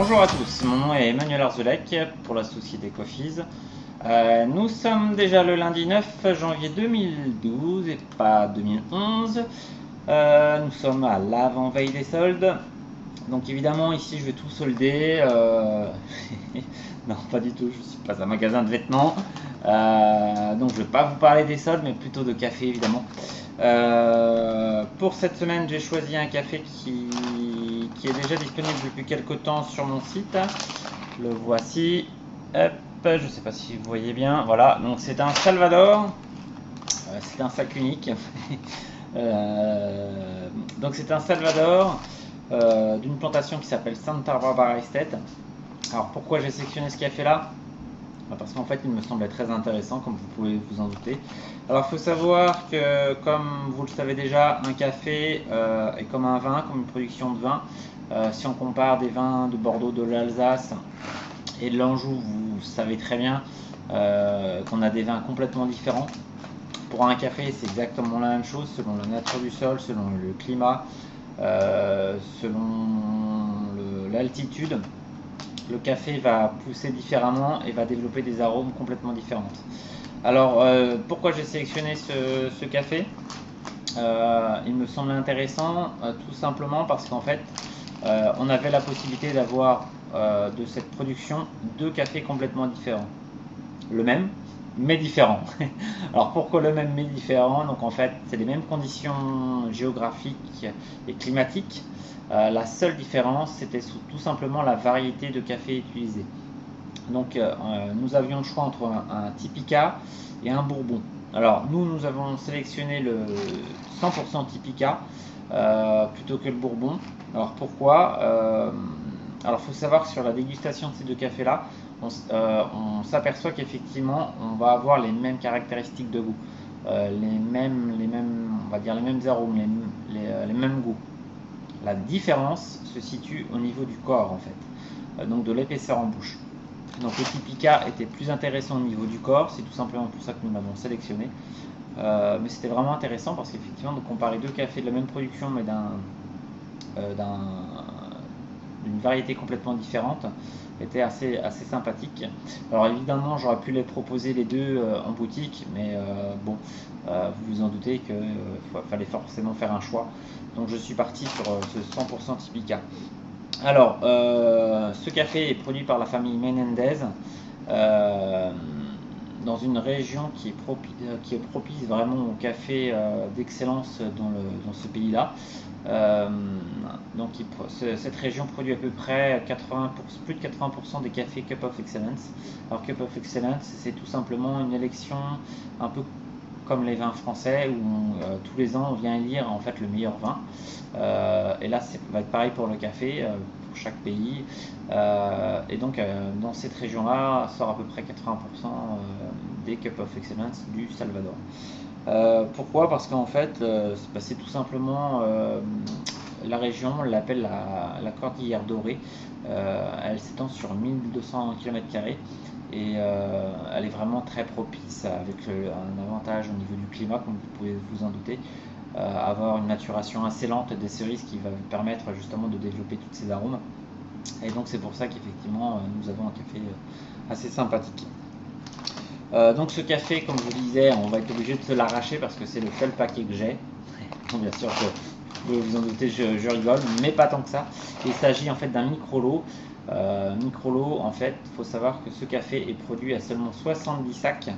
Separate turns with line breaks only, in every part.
Bonjour à tous, mon nom est Emmanuel Arzelec pour la société Coffees. Nous sommes déjà le lundi 9 janvier 2012 et pas 2011. Nous sommes à l'avant-veille des soldes. Donc évidemment ici je vais tout solder. Non, pas du tout, je ne suis pas un magasin de vêtements. Donc je ne vais pas vous parler des soldes mais plutôt de café évidemment. Pour cette semaine j'ai choisi un café qui est déjà disponible depuis quelques temps sur mon site. Le voici. Hop, je ne sais pas si vous voyez bien. Voilà, donc c'est un Salvador. C'est un sac unique. Donc c'est un Salvador d'une plantation qui s'appelle Santa Barbara Estate. Alors pourquoi j'ai sélectionné ce café là? Parce qu'en fait il me semblait très intéressant, comme vous pouvez vous en douter. Alors il faut savoir que, comme vous le savez déjà, un café est comme un vin, comme une production de vin. Si on compare des vins de Bordeaux, de l'Alsace et de l'Anjou, vous savez très bien qu'on a des vins complètement différents. Pour un café, c'est exactement la même chose, selon la nature du sol, selon le climat, selon l'altitude. Le café va pousser différemment et va développer des arômes complètement différents. Alors, pourquoi j'ai sélectionné ce café? Il me semble intéressant tout simplement parce qu'en fait, on avait la possibilité d'avoir de cette production deux cafés complètement différents. Le même, mais différent. Alors pourquoi le même mais différent? Donc en fait, c'est les mêmes conditions géographiques et climatiques. La seule différence, c'était tout simplement la variété de café utilisé. Donc nous avions le choix entre un Typica et un Bourbon. Alors nous avons sélectionné le 100% Typica plutôt que le Bourbon. Alors pourquoi? Alors il faut savoir que sur la dégustation de ces deux cafés-là, on s'aperçoit qu'effectivement on va avoir les mêmes caractéristiques de goût, on va dire les mêmes arômes, les mêmes goûts. La différence se situe au niveau du corps en fait, donc de l'épaisseur en bouche. Donc le Typica était plus intéressant au niveau du corps, c'est tout simplement pour ça que nous l'avons sélectionné. Mais c'était vraiment intéressant parce qu'effectivement de comparer deux cafés de la même production mais d'une variété complètement différente était assez sympathique. Alors évidemment j'aurais pu les proposer les deux en boutique, mais bon, vous vous en doutez qu'il fallait forcément faire un choix. Donc je suis parti sur ce 100% Typica. Alors, ce café est produit par la famille Menendez euh, dans une région qui est propice vraiment au café d'excellence dans ce pays-là. Euh, donc, cette région produit à peu près plus de 80% des cafés Cup of Excellence. Alors, Cup of Excellence, c'est tout simplement une élection un peu comme les vins français où tous les ans on vient élire en fait le meilleur vin. Et là, ça va être pareil pour le café, pour chaque pays. Et donc, dans cette région-là, sort à peu près 80% des Cup of Excellence du Salvador. Pourquoi? Parce qu'en fait, c'est tout simplement la région, on l'appelle la Cordillère Dorée. Elle s'étend sur 1200 km² et elle est vraiment très propice avec un avantage au niveau du climat, comme vous pouvez vous en douter. Avoir une maturation assez lente des cerises qui va vous permettre justement de développer tous ces arômes. Et donc c'est pour ça qu'effectivement nous avons un café assez sympathique. Donc ce café, comme je vous disais, on va être obligé de se l'arracher parce que c'est le seul paquet que j'ai. Donc bien sûr que vous vous en doutez, je rigole, mais pas tant que ça. Il s'agit en fait d'un micro-lot. Micro-lot, en fait, il faut savoir que ce café est produit à seulement 70 sacs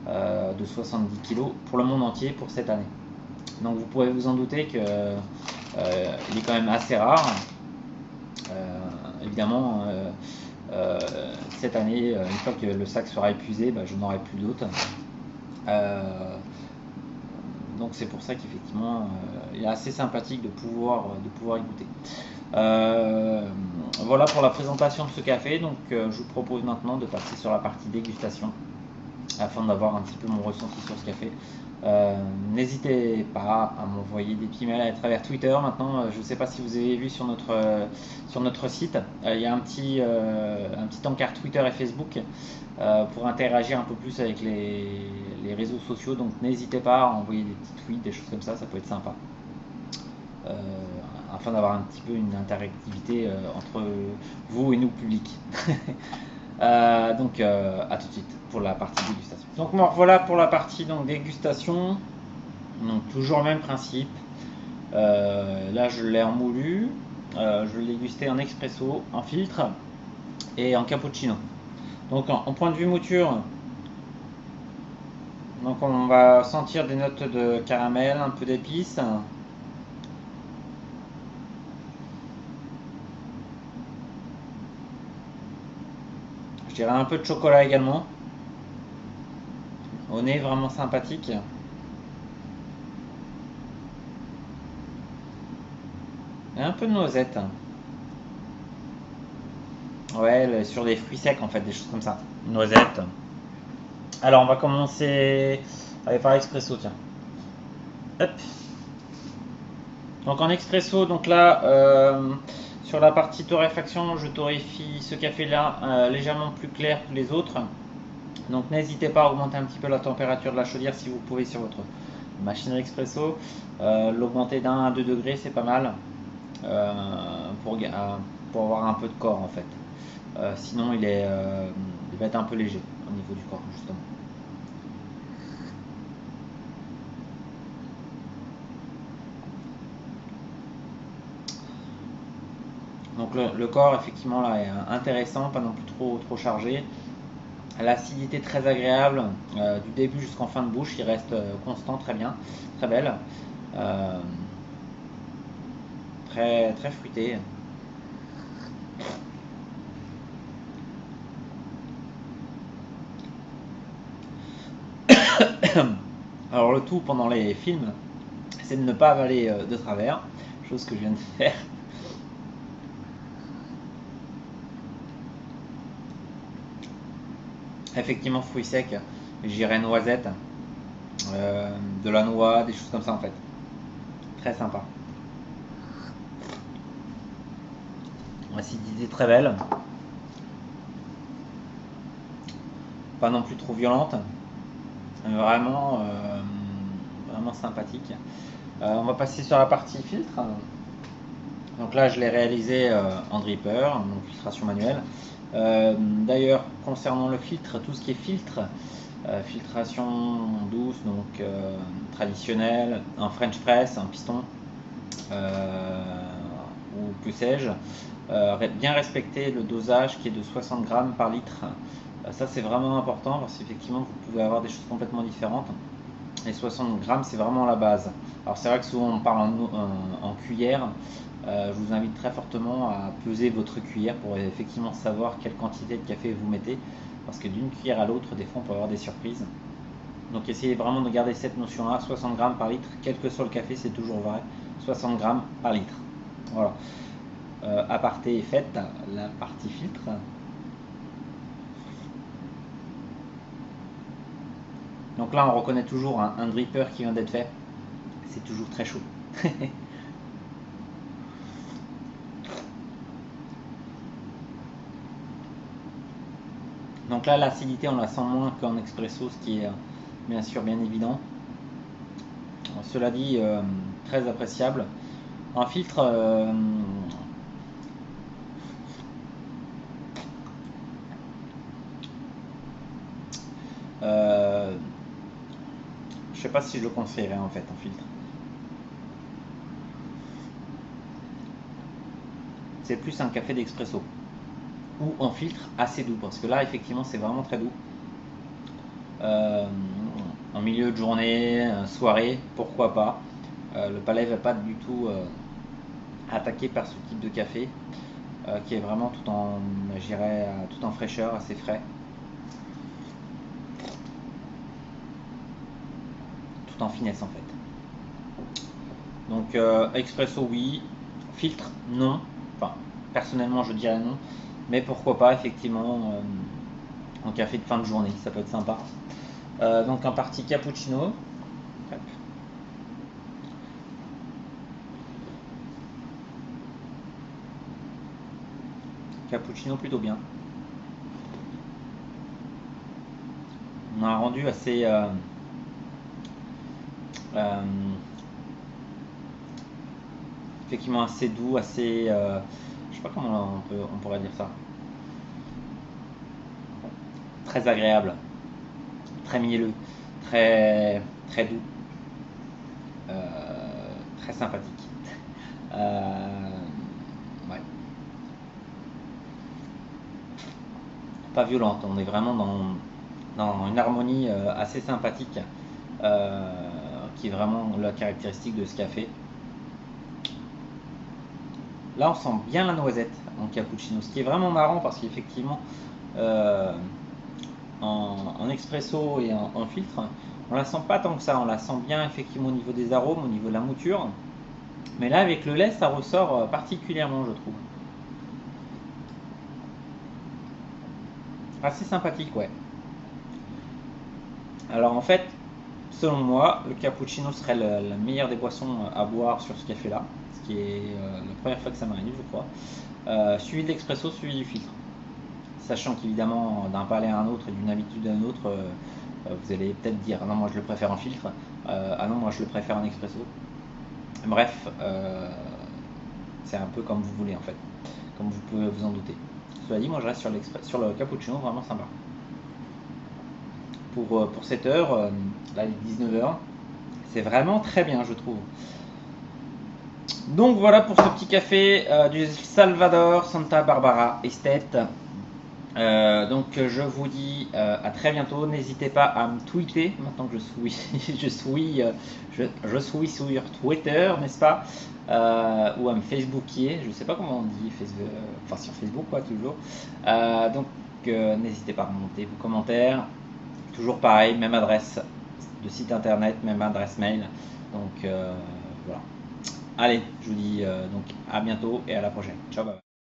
de 70 kg pour le monde entier pour cette année. Donc vous pouvez vous en douter qu'il est quand même assez rare. Évidemment, cette année, une fois que le sac sera épuisé, je n'aurai plus d'autres. Donc c'est pour ça qu'effectivement, il est assez sympathique de pouvoir y goûter. Voilà pour la présentation de ce café. Donc je vous propose maintenant de passer sur la partie dégustation afin d'avoir un petit peu mon ressenti sur ce café. N'hésitez pas à m'envoyer des petits mails à travers Twitter. Maintenant, je ne sais pas si vous avez vu sur notre site, il y a un petit encart Twitter et Facebook pour interagir un peu plus avec les réseaux sociaux. Donc n'hésitez pas à envoyer des petits tweets, des choses comme ça peut être sympa. afin d'avoir un petit peu une interactivité entre vous et nous, public. Donc à tout de suite pour la partie dégustation. Donc voilà pour la partie donc, dégustation. Donc toujours le même principe. Là je l'ai en moulu, je l'ai dégusté en expresso, en filtre et en cappuccino. Donc en point de vue mouture, donc on va sentir des notes de caramel, un peu d'épices. Je dirais un peu de chocolat également. Au nez vraiment sympathique. Et un peu de noisette. Ouais, sur des fruits secs en fait, des choses comme ça. Noisette. Alors on va commencer par l'expresso, tiens. Hop. Donc en expresso, donc là, sur la partie torréfaction, je torréfie ce café-là légèrement plus clair que les autres. Donc n'hésitez pas à augmenter un petit peu la température de la chaudière si vous pouvez sur votre machine expresso. L'augmenter d'1 à 2 degrés, c'est pas mal pour avoir un peu de corps en fait. Sinon, il va être un peu léger au niveau du corps, justement. Donc le corps, effectivement, là, est intéressant, pas non plus trop chargé. L'acidité très agréable, du début jusqu'en fin de bouche, il reste constant, très bien, très belle. Très, très fruité. Alors le tout pendant les films, c'est de ne pas avaler de travers, chose que je viens de faire. Effectivement, fruits secs, j'irais noisette, de la noix, des choses comme ça en fait. Très sympa. Acidité très belle. Pas non plus trop violente. Vraiment, vraiment sympathique. On va passer sur la partie filtre. Donc là, je l'ai réalisé en dripper, donc filtration manuelle. D'ailleurs, concernant le filtre, tout ce qui est filtre, filtration douce, donc traditionnelle, un French press, un piston, ou que sais-je, bien respecter le dosage qui est de 60 grammes par litre. Ça, c'est vraiment important parce qu'effectivement, vous pouvez avoir des choses complètement différentes. Et 60 grammes, c'est vraiment la base. Alors, c'est vrai que souvent on parle en cuillère. Je vous invite très fortement à peser votre cuillère pour effectivement savoir quelle quantité de café vous mettez. Parce que d'une cuillère à l'autre, des fois, on peut avoir des surprises. Donc, essayez vraiment de garder cette notion-là, 60 grammes par litre, quel que soit le café, c'est toujours vrai. 60 grammes par litre. Voilà. Aparté est faite, la partie filtre. Donc là, on reconnaît toujours un dripper qui vient d'être fait. C'est toujours très chaud. Donc là, l'acidité, on la sent moins qu'en expresso, ce qui est bien sûr bien évident. Cela dit, très appréciable. En filtre, je sais pas si je le conseillerais en fait en filtre. C'est plus un café d'expresso ou en filtre assez doux parce que là, effectivement, c'est vraiment très doux. En milieu de journée, soirée, pourquoi pas. Le palais va pas du tout attaqué par ce type de café qui est vraiment tout en fraîcheur, assez frais, tout en finesse en fait. Donc expresso oui, filtre non, enfin personnellement je dirais non, mais pourquoi pas effectivement en café de fin de journée, ça peut être sympa. Donc en partie cappuccino. Cappuccino plutôt bien. On a un rendu assez effectivement assez doux, assez, je sais pas comment on pourrait dire ça, très agréable, très mielleux, très, très doux, très sympathique. Euh, ouais. Pas violente, on est vraiment dans une harmonie assez sympathique, euh, qui est vraiment la caractéristique de ce café. Là, on sent bien la noisette en cappuccino, ce qui est vraiment marrant parce qu'effectivement, euh, en expresso et en filtre, on la sent pas tant que ça. On la sent bien effectivement au niveau des arômes, au niveau de la mouture. Mais là, avec le lait, ça ressort particulièrement, je trouve. Assez sympathique, ouais. Alors en fait, selon moi, le cappuccino serait la meilleure des boissons à boire sur ce café-là, ce qui est la première fois que ça m'arrive, je crois. Suivi de l'expresso, suivi du filtre. Sachant qu'évidemment, d'un palais à un autre et d'une habitude à une autre, vous allez peut-être dire ah non, moi je le préfère en filtre, ah non, moi je le préfère en expresso. Bref, c'est un peu comme vous voulez en fait, comme vous pouvez vous en douter. Cela dit, moi je reste sur le cappuccino, vraiment sympa. Pour cette heure, là il est 19h, c'est vraiment très bien, je trouve. Donc voilà pour ce petit café du Salvador Santa Barbara Estate. Donc je vous dis à très bientôt. N'hésitez pas à me tweeter maintenant que je suis sur Twitter, n'est-ce pas? Ou à me Facebookier. Je ne sais pas comment on dit, enfin sur Facebook quoi toujours. Donc n'hésitez pas à remonter vos commentaires. Toujours pareil, même adresse de site internet, même adresse mail. Donc voilà. Allez, je vous dis donc à bientôt et à la prochaine. Ciao, bye.